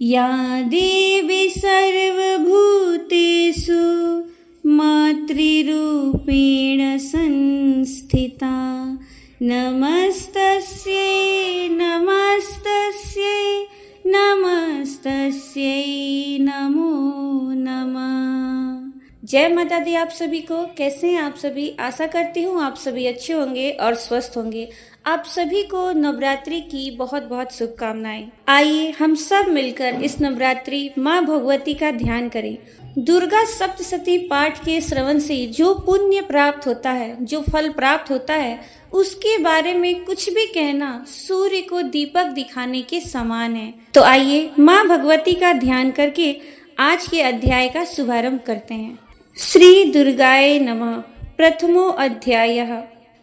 या देवी सर्वभूतेषु मातृरूपेण संस्थिता नमस्तस्यै नमस्तस्यै नमस्तस्यै नमो नमः। जय माता दी आप सभी को। कैसे हैं आप सभी? आशा करती हूँ आप सभी अच्छे होंगे और स्वस्थ होंगे। आप सभी को नवरात्रि की बहुत बहुत शुभकामनाएं। आइए हम सब मिलकर इस नवरात्रि माँ भगवती का ध्यान करें। दुर्गा सप्तशती पाठ के श्रवण से जो पुण्य प्राप्त होता है, जो फल प्राप्त होता है, उसके बारे में कुछ भी कहना सूर्य को दीपक दिखाने के समान है। तो आइए माँ भगवती का ध्यान करके आज के अध्याय का शुभारंभ करते हैं। श्री दुर्गाय नमः। प्रथमो अध्यायः।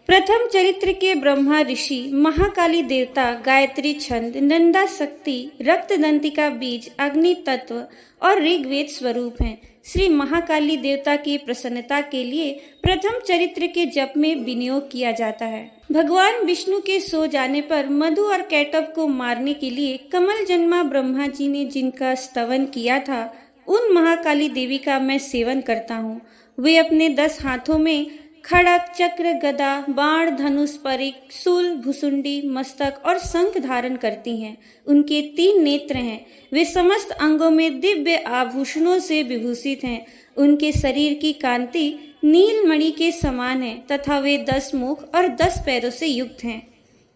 प्रथम चरित्र के ब्रह्मा ऋषि महाकाली देवता गायत्री छंद, नंदा शक्ति, रक्तदंतिका बीज, अग्नि तत्व और ऋग्वेद स्वरूप हैं। श्री महाकाली देवता की प्रसन्नता के लिए प्रथम चरित्र के जप में विनियोग किया जाता है। भगवान विष्णु के सो जाने पर मधु और कैटव को मारने के लिए कमल जन्मा ब्रह्मा जी ने जिनका स्तवन किया था, उन महाकाली देवी का मैं सेवन करता हूँ। वे अपने 10 हाथों में खड़ग, चक्र, गदा, बाण, धनुष, परिक, शूल, भुसुंडी, मस्तक और शंख धारण करती हैं। उनके 3 नेत्र हैं। वे समस्त अंगों में दिव्य आभूषणों से विभूषित हैं। उनके शरीर की कांति नीलमणि के समान है तथा वे 10 मुख और 10 पैरों से युक्त हैं।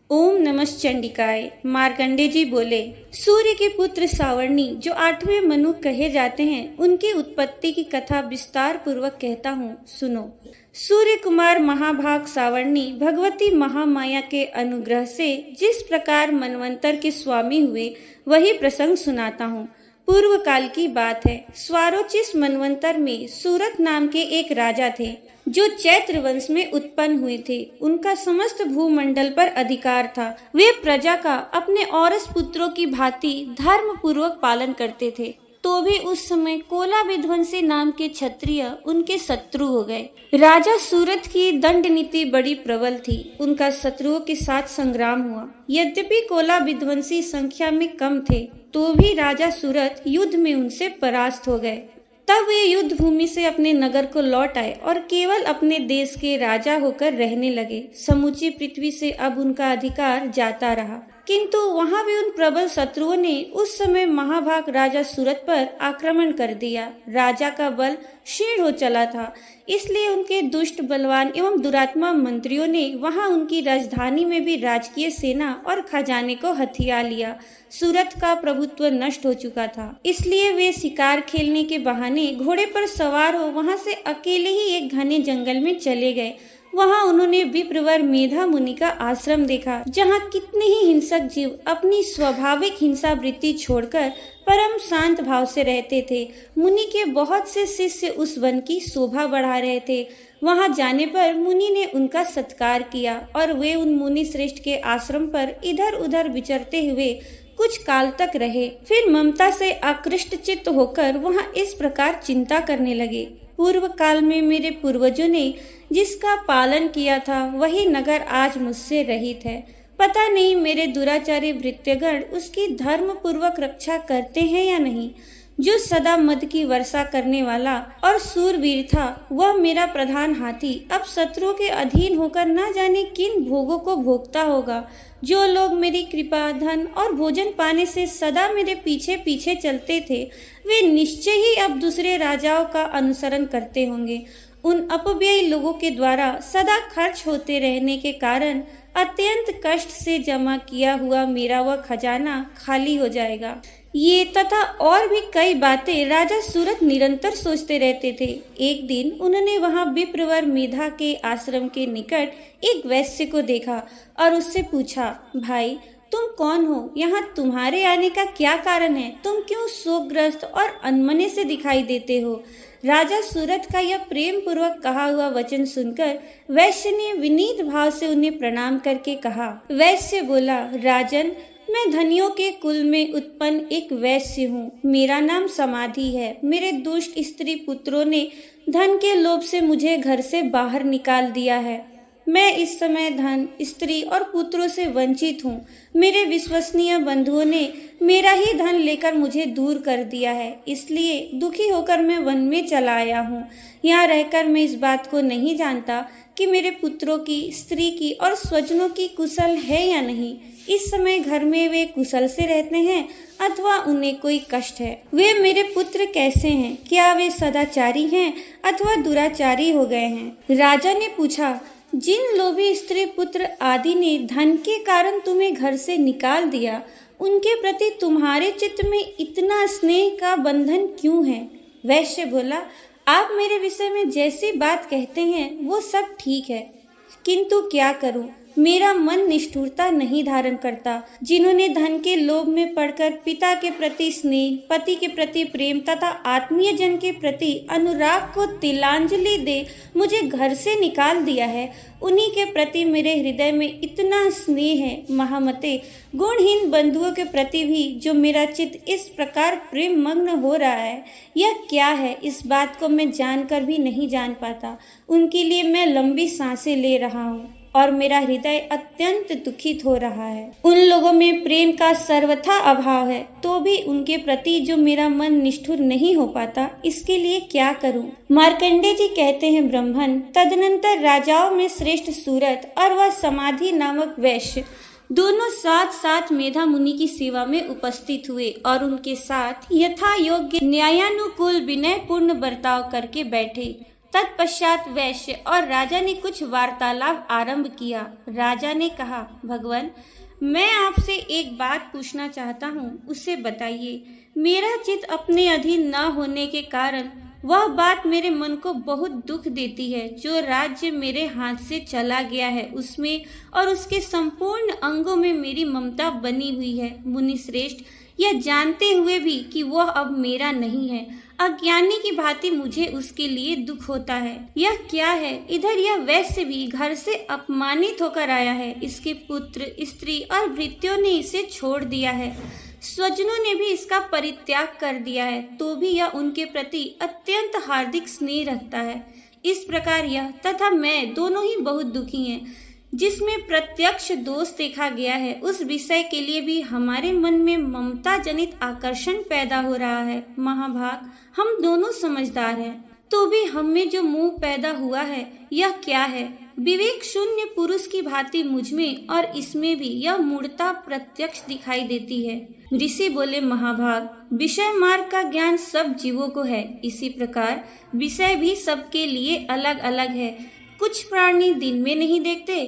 ओम नमः चंडिकाय। मार्कंडे जी बोले, सूर्य के पुत्र सावर्णी जो 8वें मनु कहे जाते हैं, उनकी उत्पत्ति की कथा विस्तार पूर्वक कहता हूँ, सुनो। सूर्य कुमार महाभाग सावर्णी भगवती महामाया के अनुग्रह से जिस प्रकार मनवंतर के स्वामी हुए, वही प्रसंग सुनाता हूँ। पूर्व काल की बात है। स्वारोचिस मनवंतर में सूरत नाम के एक राजा थे जो चैत्र वंश में उत्पन्न हुए थे। उनका समस्त भूमंडल पर अधिकार था। वे प्रजा का अपने औरस पुत्रों की भांति धर्म पूर्वक पालन करते थे। तो भी उस समय कोला विध्वंसी नाम के क्षत्रिय उनके शत्रु हो गए। राजा सूरत की दंड नीति बड़ी प्रबल थी। उनका शत्रुओं के साथ संग्राम हुआ। यद्यपि कोला विध्वंसी संख्या में कम थे, तो भी राजा सूरत युद्ध में उनसे परास्त हो गए। तब वे युद्ध भूमि से अपने नगर को लौट आए और केवल अपने देश के राजा होकर रहने लगे। समूची पृथ्वी से अब उनका अधिकार जाता रहा, किंतु वहां भी उन प्रबल शत्रुओं ने उस समय महाभाग राजा सूरत पर आक्रमण कर दिया। राजा का बल क्षीण हो चला था, इसलिए उनके दुष्ट, बलवान एवं दुरात्मा मंत्रियों ने वहां उनकी राजधानी में भी राजकीय सेना और खजाने को हथिया लिया। सूरत का प्रभुत्व नष्ट हो चुका था, इसलिए वे शिकार खेलने के बहाने घोड़े पर सवार हो वहां से अकेले ही एक घने जंगल में चले गए। वहां उन्होंने विप्रवर मेधा मुनि का आश्रम देखा, जहां कितने ही हिंसक जीव अपनी स्वाभाविक हिंसा वृत्ति छोड़कर परम शांत भाव से रहते थे। मुनि के बहुत से शिष्य उस वन की शोभा बढ़ा रहे थे। वहां जाने पर मुनि ने उनका सत्कार किया और वे उन मुनि श्रेष्ठ के आश्रम पर इधर उधर विचरते हुए कुछ काल तक रहे। फिर ममता से आकृष्ट चित्त होकर वहां इस प्रकार चिंता करने लगे, पूर्व काल में मेरे पूर्वजों ने जिसका पालन किया था, वही नगर आज मुझसे रहित है। पता नहीं मेरे दुराचारी भृत्यगण उसकी धर्म पूर्वक रक्षा करते हैं या नहीं। जो सदा मद की वर्षा करने वाला और सूरवीर था, वह मेरा प्रधान हाथी अब शत्रुओं के अधीन होकर न जाने किन भोगों को भोगता होगा। जो लोग मेरी कृपा, धन और भोजन पाने से सदा मेरे पीछे पीछे चलते थे, वे निश्चय ही अब दूसरे राजाओं का अनुसरण करते होंगे। उन अपव्ययी लोगों के द्वारा सदा खर्च होते रहने के कारण अत्यंत कष्ट से जमा किया हुआ मेरा वह खजाना खाली हो जाएगा। ये तथा और भी कई बातें राजा सूरत निरंतर सोचते रहते थे। एक दिन उन्होंने वहां विप्रवर मेधा के आश्रम के निकट एक वैश्य को देखा और उससे पूछा, भाई तुम कौन हो? यहाँ तुम्हारे आने का क्या कारण है? तुम क्यों शोकग्रस्त और अनमने से दिखाई देते हो? राजा सूरत का यह प्रेम पूर्वक कहा हुआ वचन सुनकर वैश्य ने विनीत भाव से उन्हें प्रणाम करके कहा। वैश्य बोला, राजन, मैं धनियों के कुल में उत्पन्न एक वैश्य हूँ। मेरा नाम समाधि है। मेरे दुष्ट स्त्री पुत्रों ने धन के लोभ से मुझे घर से बाहर निकाल दिया है। मैं इस समय धन, स्त्री और पुत्रों से वंचित हूँ। मेरे विश्वसनीय बंधुओं ने मेरा ही धन लेकर मुझे दूर कर दिया है, इसलिए दुखी होकर मैं वन में चला आया हूँ। यहाँ रहकर मैं इस बात को नहीं जानता कि मेरे पुत्रों की, स्त्री की और स्वजनों की कुशल है या नहीं। इस समय घर में वे कुशल से रहते हैं अथवा उन्हें कोई कष्ट है। वे मेरे पुत्र कैसे हैं? क्या वे सदाचारी हैं अथवा दुराचारी हो गए हैं? राजा ने पूछा, जिन लोभी स्त्री पुत्र आदि ने धन के कारण तुम्हें घर से निकाल दिया, उनके प्रति तुम्हारे चित्त में इतना स्नेह का बंधन क्यों है? वैश्य बोला, आप मेरे विषय में जैसी बात कहते हैं वो सब ठीक है, किंतु क्या करूं, मेरा मन निष्ठुरता नहीं धारण करता। जिन्होंने धन के लोभ में पड़कर पिता के प्रति स्नेह, पति के प्रति प्रेम तथा आत्मीय जन के प्रति अनुराग को तिलांजलि दे मुझे घर से निकाल दिया है, उन्हीं के प्रति मेरे हृदय में इतना स्नेह है। महामते, गुणहीन बंधुओं के प्रति भी जो मेरा चित्त इस प्रकार प्रेम मग्न हो रहा है, यह क्या है? इस बात को मैं जानकर भी नहीं जान पाता। उनके लिए मैं लंबी सांसें ले रहा हूँ और मेरा हृदय अत्यंत दुखित हो रहा है। उन लोगों में प्रेम का सर्वथा अभाव है, तो भी उनके प्रति जो मेरा मन निष्ठुर नहीं हो पाता, इसके लिए क्या करूं? मार्कंडे जी कहते हैं, ब्रह्मन, तदनंतर राजाओं में श्रेष्ठ सूरत और वह समाधि नामक वैश्य दोनों साथ साथ मेधा मुनि की सेवा में उपस्थित हुए और उनके साथ यथा योग्य न्यायानुकूल विनय पूर्ण बर्ताव करके बैठे। तत्पश्चात वैश्य और राजा ने कुछ वार्तालाप आरंभ किया। राजा ने कहा, भगवान, मैं आपसे एक बात पूछना चाहता हूँ, उससे बताइए। मेरा चित्त अपने अधीन न होने के कारण वह बात मेरे मन को बहुत दुख देती है। जो राज्य मेरे हाथ से चला गया है, उसमें और उसके संपूर्ण अंगों में मेरी ममता बनी हुई है। मुनि श्रेष्ठ, यह जानते हुए भी कि वह अब मेरा नहीं है, अज्ञानी की भांति मुझे उसके लिए दुख होता है। यह क्या है? इधर यह वैश्य भी घर से अपमानित होकर आया है। इसके पुत्र, स्त्री और भृत्यों ने इसे छोड़ दिया है। स्वजनों ने भी इसका परित्याग कर दिया है, तो भी यह उनके प्रति अत्यंत हार्दिक स्नेह रखता है। इस प्रकार यह तथा मैं दोनों ही बहुत दुखी हैं। जिसमें प्रत्यक्ष दोष देखा गया है, उस विषय के लिए भी हमारे मन में ममता जनित आकर्षण पैदा हो रहा है। महाभाग, हम दोनों समझदार हैं, तो भी हम में जो मोह पैदा हुआ है, यह क्या है? विवेक शून्य पुरुष की भांति मुझमें और इसमें भी यह मूढ़ता प्रत्यक्ष दिखाई देती है। ऋषि बोले, महाभाग, विषय मार्ग का ज्ञान सब जीवों को है, इसी प्रकार विषय भी सबके लिए अलग अलग है। कुछ प्राणी दिन में नहीं देखते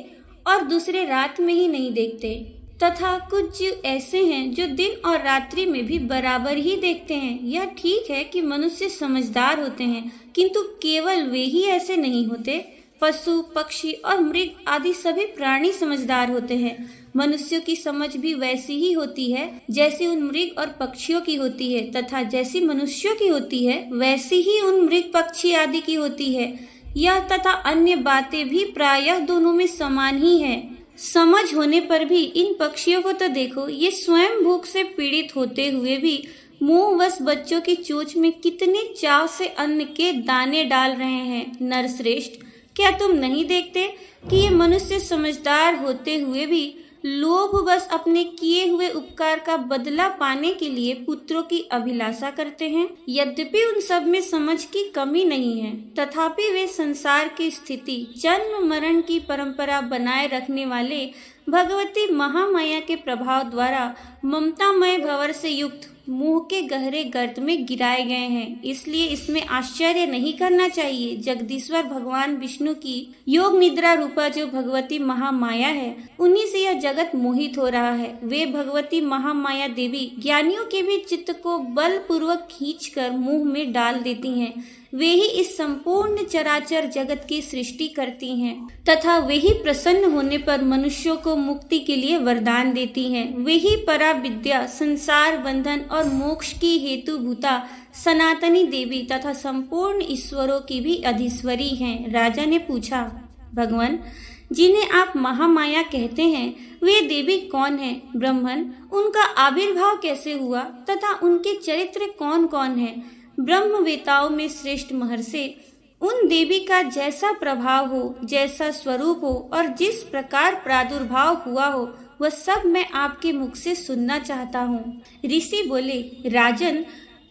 और दूसरे रात में ही नहीं देखते, तथा कुछ जीव ऐसे हैं जो दिन और रात्रि में भी बराबर ही देखते हैं। यह ठीक है कि मनुष्य समझदार होते हैं, किंतु केवल वे ही ऐसे नहीं होते। पशु, पक्षी और मृग आदि सभी प्राणी समझदार होते हैं। मनुष्यों की समझ भी वैसी ही होती है जैसी उन मृग और पक्षियों की होती है, तथा जैसी मनुष्यों की होती है वैसी ही उन मृग, पक्षी आदि की होती है। यह तथा अन्य बातें भी प्रायः दोनों में समान ही है। समझ होने पर भी इन पक्षियों को तो देखो, ये स्वयं भूख से पीड़ित होते हुए भी मुंहवश बच्चों की चोंच में कितने चाव से अन्न के दाने डाल रहे हैं। नरश्रेष्ठ, क्या तुम नहीं देखते कि ये मनुष्य समझदार होते हुए भी लोभवश अपने किए हुए उपकार का बदला पाने के लिए पुत्रों की अभिलाषा करते हैं? यद्यपि उन सब में समझ की कमी नहीं है, तथापि वे संसार की स्थिति, जन्म मरण की परंपरा बनाए रखने वाले भगवती महामाया के प्रभाव द्वारा ममतामय भंवर से युक्त मुंह के गहरे गर्त में गिराए गए हैं। इसलिए इसमें आश्चर्य नहीं करना चाहिए। जगदीश्वर भगवान विष्णु की योग निद्रा रूपा जो भगवती महामाया है, उन्हीं से यह जगत मोहित हो रहा है। वे भगवती महामाया देवी ज्ञानियों के भी चित्त को बलपूर्वक खींचकर मुंह में डाल देती हैं। वे ही इस संपूर्ण चराचर जगत की सृष्टि करती हैं, तथा वे ही प्रसन्न होने पर मनुष्यों को मुक्ति के लिए वरदान देती हैं। वे ही परा विद्या, संसार बंधन और मोक्ष की हेतु भूता सनातनी देवी तथा संपूर्ण ईश्वरों की भी अधीश्वरी हैं। राजा ने पूछा, भगवान, जिन्हें आप महामाया कहते हैं, वे देवी कौन है? ब्रह्मन, उनका आविर्भाव कैसे हुआ तथा उनके चरित्र कौन कौन है? ब्रह्मवेताओं में श्रेष्ठ महर्षि उन देवी का जैसा प्रभाव हो, जैसा स्वरूप हो और जिस प्रकार प्रादुर्भाव हुआ हो, वह सब मैं आपके मुख से सुनना चाहता हूँ। ऋषि बोले, राजन,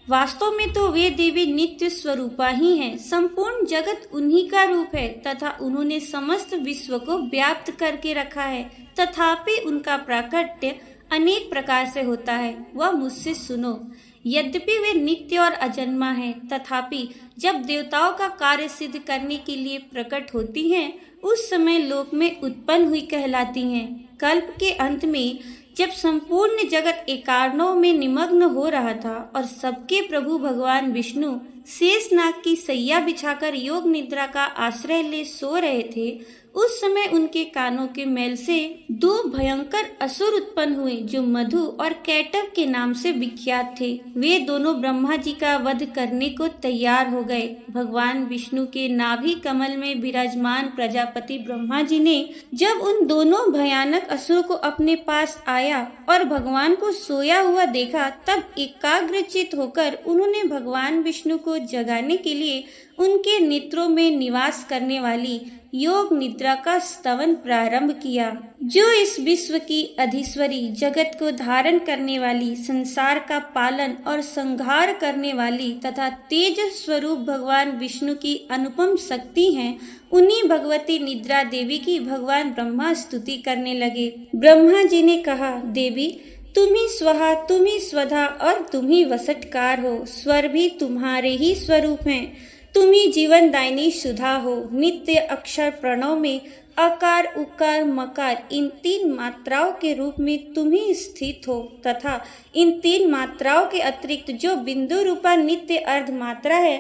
वास्तव में तो वे देवी नित्य स्वरूपा ही हैं। संपूर्ण जगत उन्हीं का रूप है तथा उन्होंने समस्त विश्व को व्याप्त करके रखा है। तथापि उनका प्राकट्य अनेक प्रकार से होता है, वह मुझसे सुनो। यद्यपि वे नित्य और अजन्मा हैं, तथापि जब देवताओं का कार्य सिद्ध करने के लिए प्रकट होती हैं, उस समय लोक में उत्पन्न हुई कहलाती हैं। कल्प के अंत में जब संपूर्ण जगत एकार्णव में निमग्न हो रहा था और सबके प्रभु भगवान विष्णु शेषनाग की सैया बिछाकर योग निद्रा का आश्रय ले सो रहे थे, उस समय उनके कानों के मैल से दो भयंकर असुर उत्पन्न हुए जो मधु और कैटव के नाम से विख्यात थे। वे दोनों ब्रह्मा जी का वध करने को तैयार हो गए। भगवान विष्णु के नाभि कमल में विराजमान प्रजापति ब्रह्मा जी ने जब उन दोनों भयानक असुरों को अपने पास आया और भगवान को सोया हुआ देखा, तब एकाग्रचित होकर उन्होंने भगवान विष्णु को जगाने के लिए उनके नेत्रों में निवास करने वाली योग निद्रा का स्तवन प्रारंभ किया, जो इस विश्व की अधीश्वरी, जगत को धारण करने वाली, संसार का पालन और संहार करने वाली तथा तेज स्वरूप भगवान विष्णु की अनुपम शक्ति हैं। उन्हीं भगवती निद्रा देवी की भगवान ब्रह्मा स्तुति करने लगे। ब्रह्मा जी ने कहा, देवी, तुम ही स्वाहा, तुम ही स्वधा और तुम ही वसटकार हो। स्वर भी तुम्हारे ही स्वरूप हैं। तुम ही जीवन दायिनी सुधा हो। नित्य अक्षर प्रणव में अकार, उकार, मकार इन तीन मात्राओं के रूप में तुम ही स्थित हो तथा इन तीन मात्राओं के अतिरिक्त जो बिंदु रूपा नित्य अर्ध मात्रा है,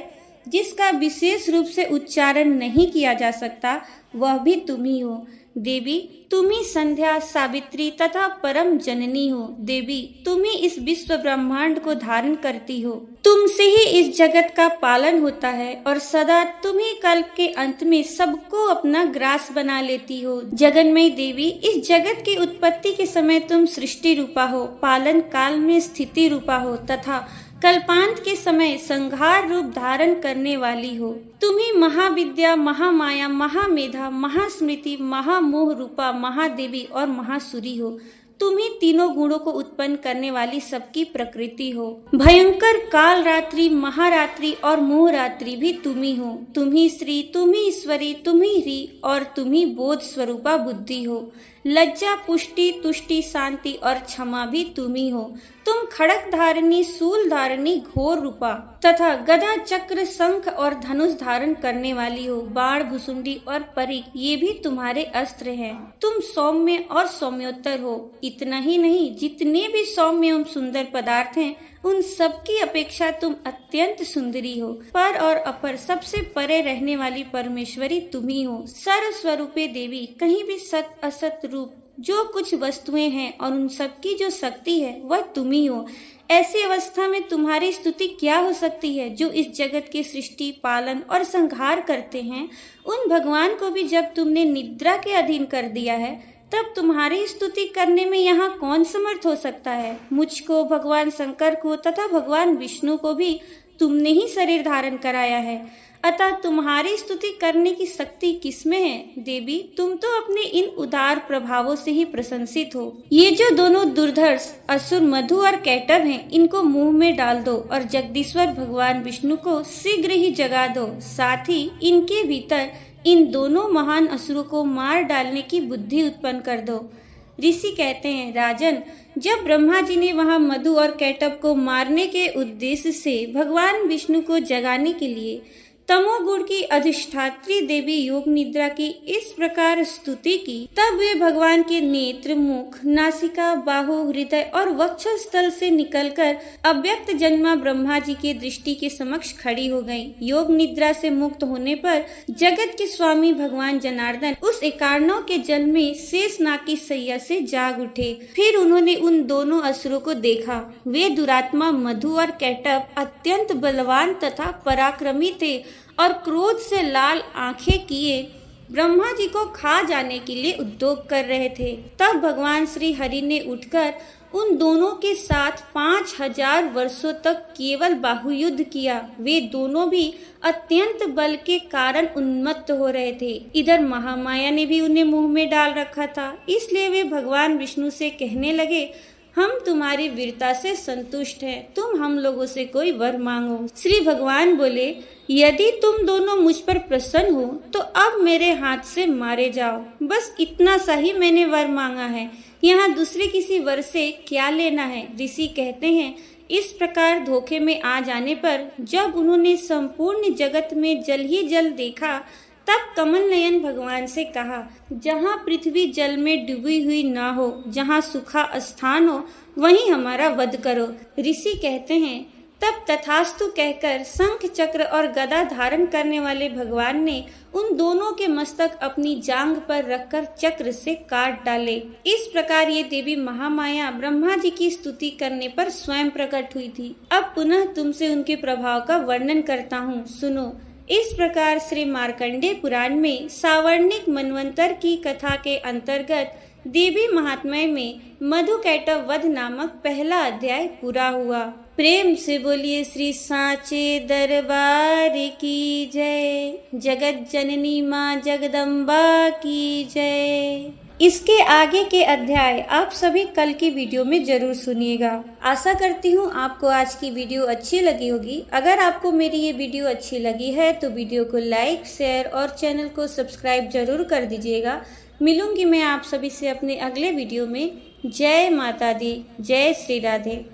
जिसका विशेष रूप से उच्चारण नहीं किया जा सकता, वह भी तुम ही हो। देवी, तुम ही संध्या, सावित्री तथा परम जननी हो। देवी, तुम ही इस विश्व ब्रह्मांड को धारण करती हो। तुमसे ही इस जगत का पालन होता है और सदा तुम ही कल्प के अंत में सबको अपना ग्रास बना लेती हो। जगन्मयी देवी, इस जगत की उत्पत्ति के समय तुम सृष्टि रूपा हो, पालन काल में स्थिति रूपा हो तथा कल्पांत के समय संहार रूप धारण करने वाली हो। तुम ही महाविद्या, महामाया, महामेधा, महास्मृति, महामोह रूपा महादेवी और महासुरी हो। तुम ही तीनों गुणों को उत्पन्न करने वाली सबकी प्रकृति हो। भयंकर काल रात्रि, महारात्रि और मोह रात्रि भी तुम ही हो। तुम ही श्री, तुम ही ईश्वरी, तुम ही ह्री और तुम ही बोध स्वरूपा बुद्धि हो। लज्जा, पुष्टि, तुष्टि, शांति और क्षमा भी तुम ही हो। तुम खड़क धारणी, शूल धारणी, घोर रूपा तथा गदा, चक्र, शंख और धनुष धारण करने वाली हो। बाण, भुसुंडी और परिक ये भी तुम्हारे अस्त्र हैं। तुम सौम्य और सौम्योत्तर हो। इतना ही नहीं, जितने भी सौम्य एवं सुंदर पदार्थ हैं, उन सब की अपेक्षा तुम अत्यंत सुंदरी हो। पर और अपर सबसे परे रहने वाली परमेश्वरी तुम ही हो। सर्व स्वरूपे देवी, कहीं भी सत असत रूप जो कुछ वस्तुएं हैं और उन सब की जो शक्ति है, वह तुम ही हो। ऐसी अवस्था में तुम्हारी स्तुति क्या हो सकती है? जो इस जगत की सृष्टि, पालन और संहार करते हैं, उन भगवान को भी जब तुमने निद्रा के अधीन कर दिया है, तब तुम्हारी स्तुति करने में यहाँ कौन समर्थ हो सकता है? मुझको, भगवान शंकर को तथा भगवान विष्णु को भी तुमने ही शरीर धारण कराया है, अतः तुम्हारी स्तुति करने की शक्ति किसमें है? देवी, तुम तो अपने इन उदार प्रभावों से ही प्रशंसित हो। ये जो दोनों दुर्धर्ष असुर मधु और कैटव हैं, इनको मुंह में डाल दो और जगदीश्वर भगवान विष्णु को शीघ्र ही जगा दो। साथ ही इनके भीतर इन दोनों महान असुरों को मार डालने की बुद्धि उत्पन्न कर दो। ऋषि कहते हैं, राजन, जब ब्रह्मा जी ने वहां मधु और कैटव को मारने के उद्देश्य से भगवान विष्णु को जगाने के लिए तमोगुण की अधिष्ठात्री देवी योग निद्रा की इस प्रकार स्तुति की, तब वे भगवान के नेत्र, मुख, नासिका, बाहु, हृदय और वक्षस्थल से निकलकर अव्यक्त जन्मा ब्रह्मा जी के दृष्टि के समक्ष खड़ी हो गईं। योग निद्रा से मुक्त होने पर जगत के स्वामी भगवान जनार्दन उस एकार्णव के जल में शेषनाग की सैया से जाग उठे। फिर उन्होंने उन दोनों असुरों को देखा। वे दुरात्मा मधु और कैटव अत्यंत बलवान तथा पराक्रमी थे और क्रोध से लाल आंखें किए ब्रह्मा जी को खा जाने के लिए उद्योग कर रहे थे। तब भगवान श्री हरि ने उठकर उन दोनों के साथ 5000 वर्षों तक केवल बाहुयुद्ध किया। वे दोनों भी अत्यंत बल के कारण उन्मत्त हो रहे थे। इधर महामाया ने भी उन्हें मुंह में डाल रखा था। इसलिए वे भगवान विष्णु से कहने लगे, हम तुम्हारी वीरता से संतुष्ट हैं, तुम हम लोगों से कोई वर मांगो। श्री भगवान बोले, यदि तुम दोनों मुझ पर प्रसन्न हो तो अब मेरे हाथ से मारे जाओ। बस इतना सा ही मैंने वर मांगा है, यहाँ दूसरे किसी वर से क्या लेना है। ऋषि कहते हैं, इस प्रकार धोखे में आ जाने पर जब उन्होंने संपूर्ण जगत में जल ही जल देखा, तब कमल नयन भगवान से कहा, जहाँ पृथ्वी जल में डूबी हुई ना हो, जहाँ सूखा स्थान हो, वहीं हमारा वध करो। ऋषि कहते हैं, तब तथास्तु कहकर शंख चक्र और गदा धारण करने वाले भगवान ने उन दोनों के मस्तक अपनी जांघ पर रखकर चक्र से काट डाले। इस प्रकार ये देवी महामाया ब्रह्मा जी की स्तुति करने पर स्वयं प्रकट हुई थी। अब पुनः तुमसे उनके प्रभाव का वर्णन करता हूँ, सुनो। इस प्रकार श्री मार्कंडेय पुराण में सावर्णिक मनवंतर की कथा के अंतर्गत देवी महात्म्य में मधुकैटभ वध नामक पहला अध्याय पूरा हुआ। प्रेम से बोलिए श्री सांचे दरबार की जय। जगत जननी माँ जगदम्बा की जय। इसके आगे के अध्याय आप सभी कल की वीडियो में जरूर सुनिएगा। आशा करती हूँ आपको आज की वीडियो अच्छी लगी होगी। अगर आपको मेरी ये वीडियो अच्छी लगी है तो वीडियो को लाइक, शेयर और चैनल को सब्सक्राइब जरूर कर दीजिएगा। मिलूंगी मैं आप सभी से अपने अगले वीडियो में। जय माता दी, जय श्री राधे।